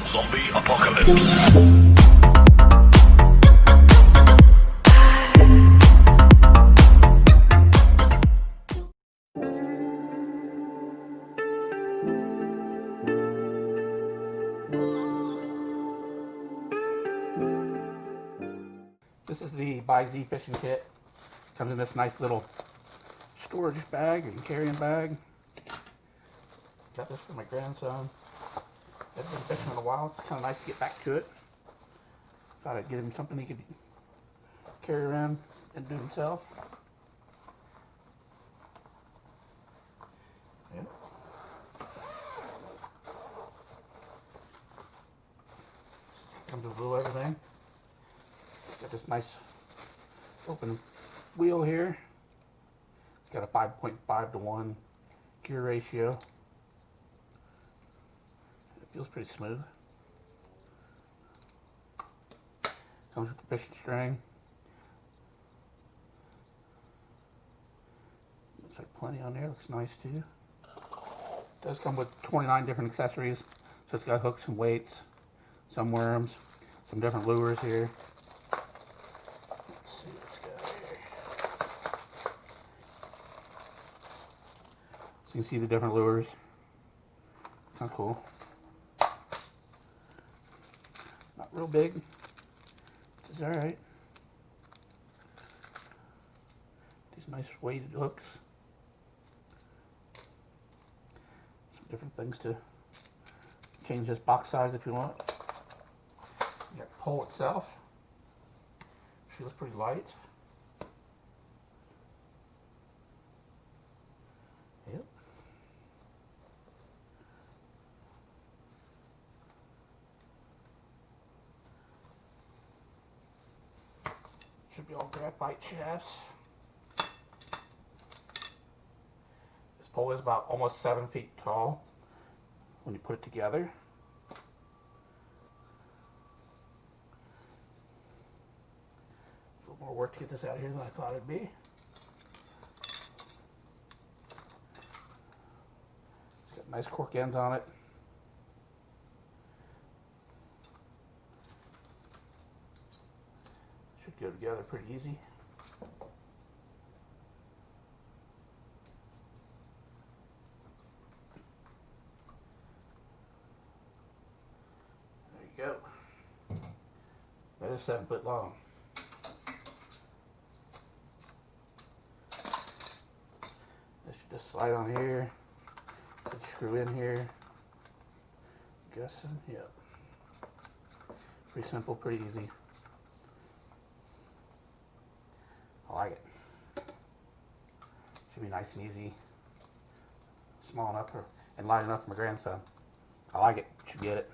Zombie apocalypse. This is the Byzy fishing kit. Comes in this nice little storage bag and carrying bag. Got this for my grandson. Hasn't been fishing in a while. It's kind of nice to get back to it. Thought I'd get him something he could carry around and do himself. Yep. Comes with a little everything. Got this nice open wheel here. It's got a 5.5 to 1 gear ratio. It feels pretty smooth. Comes with the fishing string. Looks like plenty on there. Looks nice too. It does come with 29 different accessories. So it's got hooks and weights, some worms, some different lures here. So you can see the different lures. Kind of cool. Not real big, which is alright. These nice weighted hooks. Some different things to change this box size if you want. You got the pole itself. Feels pretty light. Yep. Should be all graphite shafts. This pole is about almost 7 feet tall when you put it together. It's a little more work to get this out of here than I thought it'd be. It's got nice cork ends on it. Should go together pretty easy. There you go. That is 7 foot long. This should just slide on here. Should screw in here. Guessing, yep. Pretty simple, pretty easy. I like it. Should be nice and easy. Small enough and light enough for my grandson. I like it. Should get it.